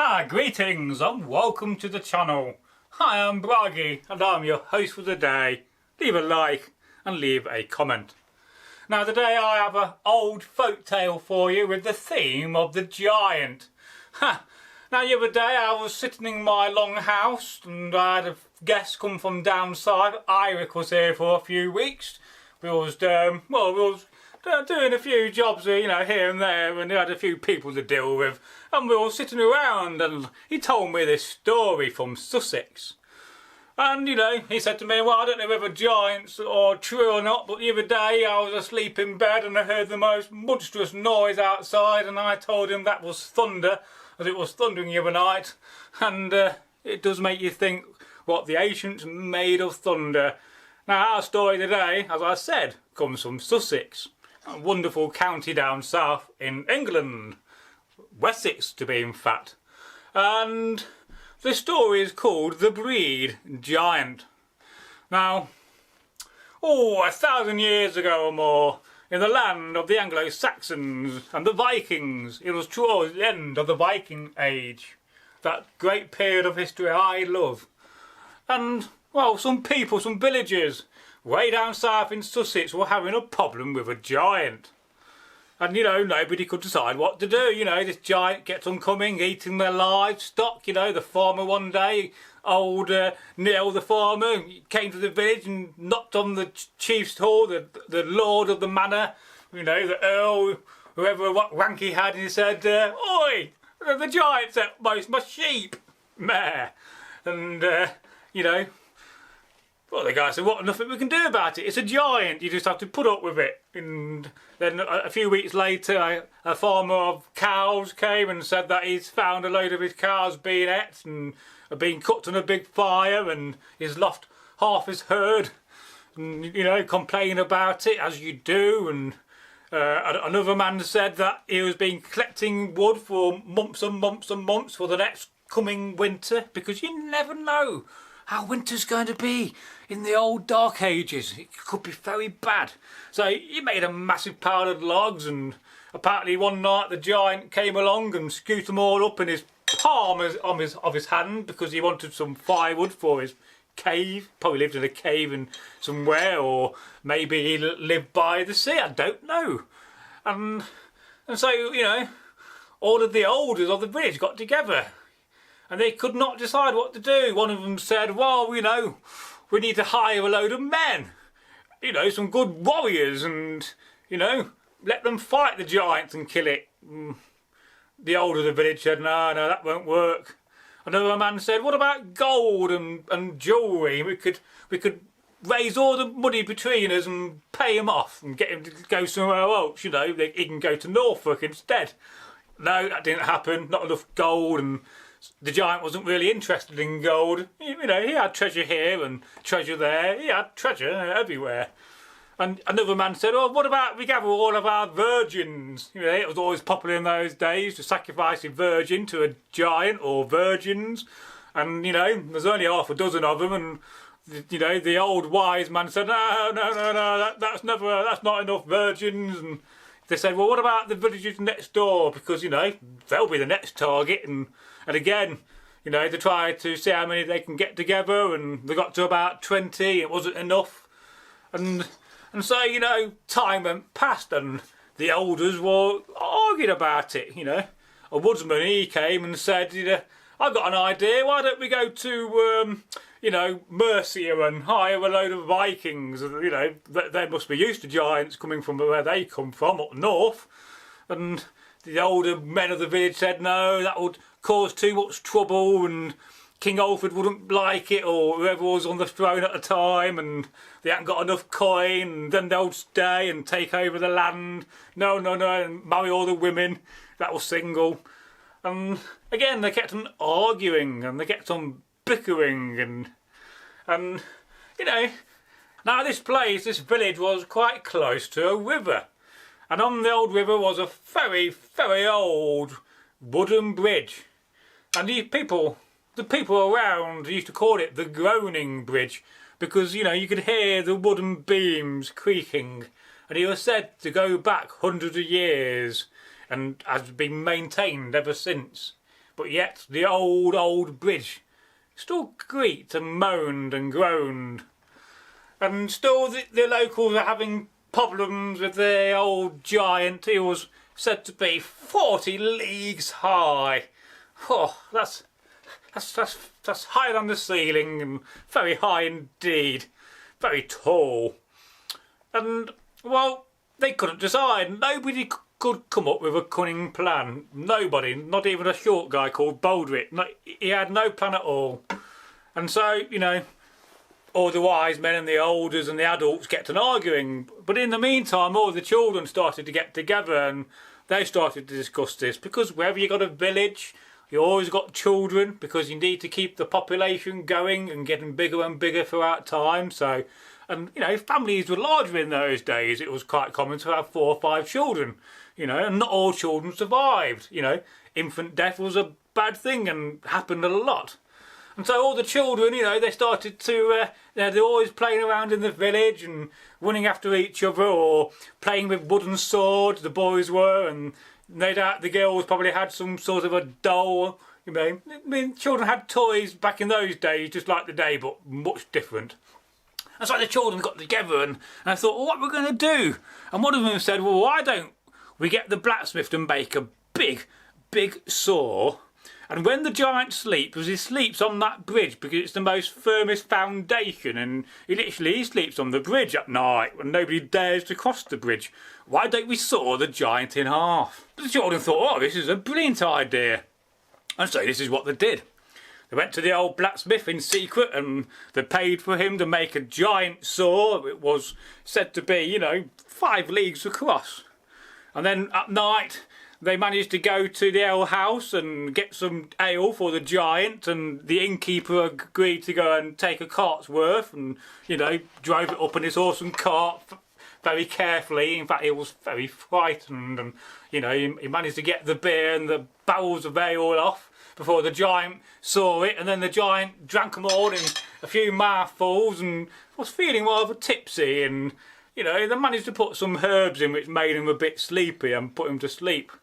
Hi, greetings and welcome to the channel. Hi, I'm Bragi and I'm your host for the day. Leave a like and leave a comment. Now today I have an old folk tale for you with the theme of the giant. Now the other day I was sitting in my long house and I had a guest come from down south. Eric was here for a few weeks. We was doing a few jobs, here and there, and we had a few people to deal with, and we were sitting around, and he told me this story from Sussex. And he said to me, well, I don't know whether giants are true or not, but the other day I was asleep in bed and I heard the most monstrous noise outside, and I told him that was thunder, as it was thundering the other night. And it does make you think what the ancients made of thunder. Now our story today, as I said, comes from Sussex, a wonderful county down south in England, Wessex to be in fact. And the story is called The Breed Giant. Now, 1,000 years ago or more, in the land of the Anglo-Saxons and the Vikings, it was towards the end of the Viking Age, that great period of history I love. And, well, some people, some villagers, way down south in Sussex were having a problem with a giant. And nobody could decide what to do. This giant kept on coming, eating their livestock. The farmer one day, old Neil the farmer, came to the village and knocked on the chief's door, the lord of the manor, the earl, whoever, what rank he had, and he said, oi, the giant's at most my sheep, mare. And, well, the guy said, what, nothing we can do about it. It's a giant. You just have to put up with it. And then a few weeks later, a farmer of cows came and said that he's found a load of his cows being ate and being cooked on a big fire, and he's lost half his herd. And, complaining about it, as you do. And another man said that he was been collecting wood for months and months and months for the next coming winter, because you never know how winter's going to be in the old dark ages. It could be very bad. So he made a massive pile of logs, and apparently one night the giant came along and scooped them all up in his palm of his hand, because he wanted some firewood for his cave. Probably lived in a cave in somewhere, or maybe he lived by the sea, I don't know. And so, all of the elders of the village got together, and they could not decide what to do. One of them said, well, we need to hire a load of men, some good warriors, and, let them fight the giants and kill it. The older of the village said, no, that won't work. Another man said, what about gold and jewellery? We could raise all the money between us and pay him off and get him to go somewhere else, he can go to Norfolk instead. No, that didn't happen, not enough gold, and the giant wasn't really interested in gold. He had treasure here and treasure there. He had treasure everywhere. And another man said, oh, what about we gather all of our virgins? It was always popular in those days to sacrifice a virgin to a giant, or virgins. And, there's only half a dozen of them. And, the old wise man said, no, that's not enough virgins. And they said, well, what about the villagers next door? Because, they'll be the next target. And again, they tried to see how many they can get together, and they got to about 20. It wasn't enough. And so, time went past, and the elders were arguing about it, A woodsman, he came and said, I've got an idea, why don't we go to, Mercia and hire a load of Vikings? They must be used to giants coming from where they come from, up north. And the older men of the village said, no, that would cause too much trouble, and King Alfred wouldn't like it, or whoever was on the throne at the time, and they hadn't got enough coin, and then they'll stay and take over the land. No, and marry all the women that were single. And again, they kept on arguing, and they kept on bickering, and now this village was quite close to a river, and on the old river was a very, very old wooden bridge, and the people around used to call it the groaning bridge, because you could hear the wooden beams creaking, and it was said to go back hundreds of years and has been maintained ever since. but yet the old bridge still creaked and moaned and groaned. And still the locals are having problems with the old giant. He was said to be 40 leagues high. Oh, that's higher than the ceiling and very high indeed. Very tall. And, well, they couldn't decide. Nobody could come up with a cunning plan. Nobody, not even a short guy called Baldric. No, he had no plan at all. And so, you know, all the wise men and the elders and the adults kept on arguing. But in the meantime, all the children started to get together and they started to discuss this. Because wherever you got a village, you always got children, because you need to keep the population going and getting bigger and bigger throughout time. So, and you know, families were larger in those days. It was quite common to have 4 or 5 children, you know, and not all children survived. You know, infant death was a bad thing and happened a lot. And so all the children, you know, they started to, they're always playing around in the village and running after each other, or playing with wooden swords, the boys were, and no doubt the girls probably had some sort of a doll. You know, I mean, children had toys back in those days, just like today, but much different. And so the children got together and I thought, well, what are we going to do? And one of them said, well, why don't we get the blacksmith to make a big saw? And when the giant sleeps, because he sleeps on that bridge because it's the most firmest foundation, and he sleeps on the bridge at night when nobody dares to cross the bridge. Why don't we saw the giant in half? But the children thought, oh, this is a brilliant idea. And so this is what they did. They went to the old blacksmith in secret and they paid for him to make a giant saw. It was said to be, you know, 5 leagues across. And then at night they managed to go to the ale house and get some ale for the giant, and the innkeeper agreed to go and take a cart's worth and, you know, drove it up in his awesome cart very carefully. In fact, he was very frightened, and, you know, he managed to get the beer and the barrels of ale off before the giant saw it, and then the giant drank them all in a few mouthfuls and was feeling rather tipsy, and, you know, they managed to put some herbs in which made him a bit sleepy and put him to sleep.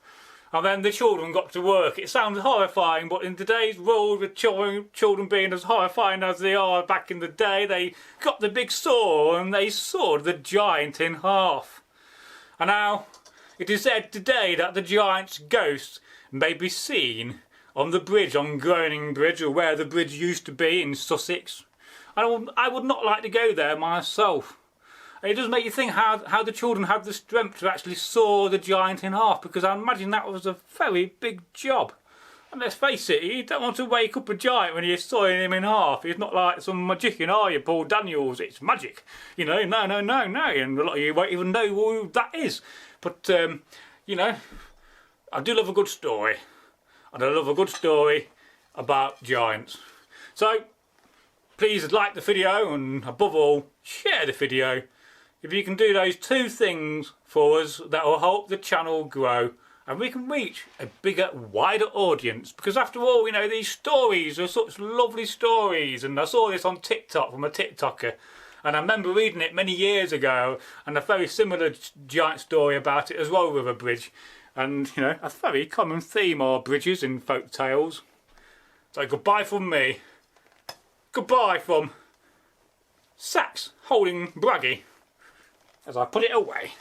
And then the children got to work. It sounds horrifying, but in today's world, with children being as horrifying as they are back in the day, they got the big saw and they sawed the giant in half. And now it is said today that the giant's ghost may be seen on the bridge, on Groaning Bridge, or where the bridge used to be in Sussex. I would not like to go there myself. It does make you think how the children had the strength to actually saw the giant in half, because I imagine that was a very big job. And let's face it, you don't want to wake up a giant when you're sawing him in half. He's not like some magician, are you, Paul Daniels? It's magic. You know, no. And a lot of you won't even know who that is. But, you know, I do love a good story. And I love a good story about giants. So, please like the video, and above all, share the video. If you can do those 2 things for us, that will help the channel grow and we can reach a bigger, wider audience. Because after all, you know, these stories are such lovely stories, and I saw this on TikTok from a TikToker, and I remember reading it many years ago, and a very similar giant story about it as well, with a bridge. And, you know, a very common theme are bridges in folk tales. So goodbye from me. Goodbye from Sax holding Braggy as I put it away.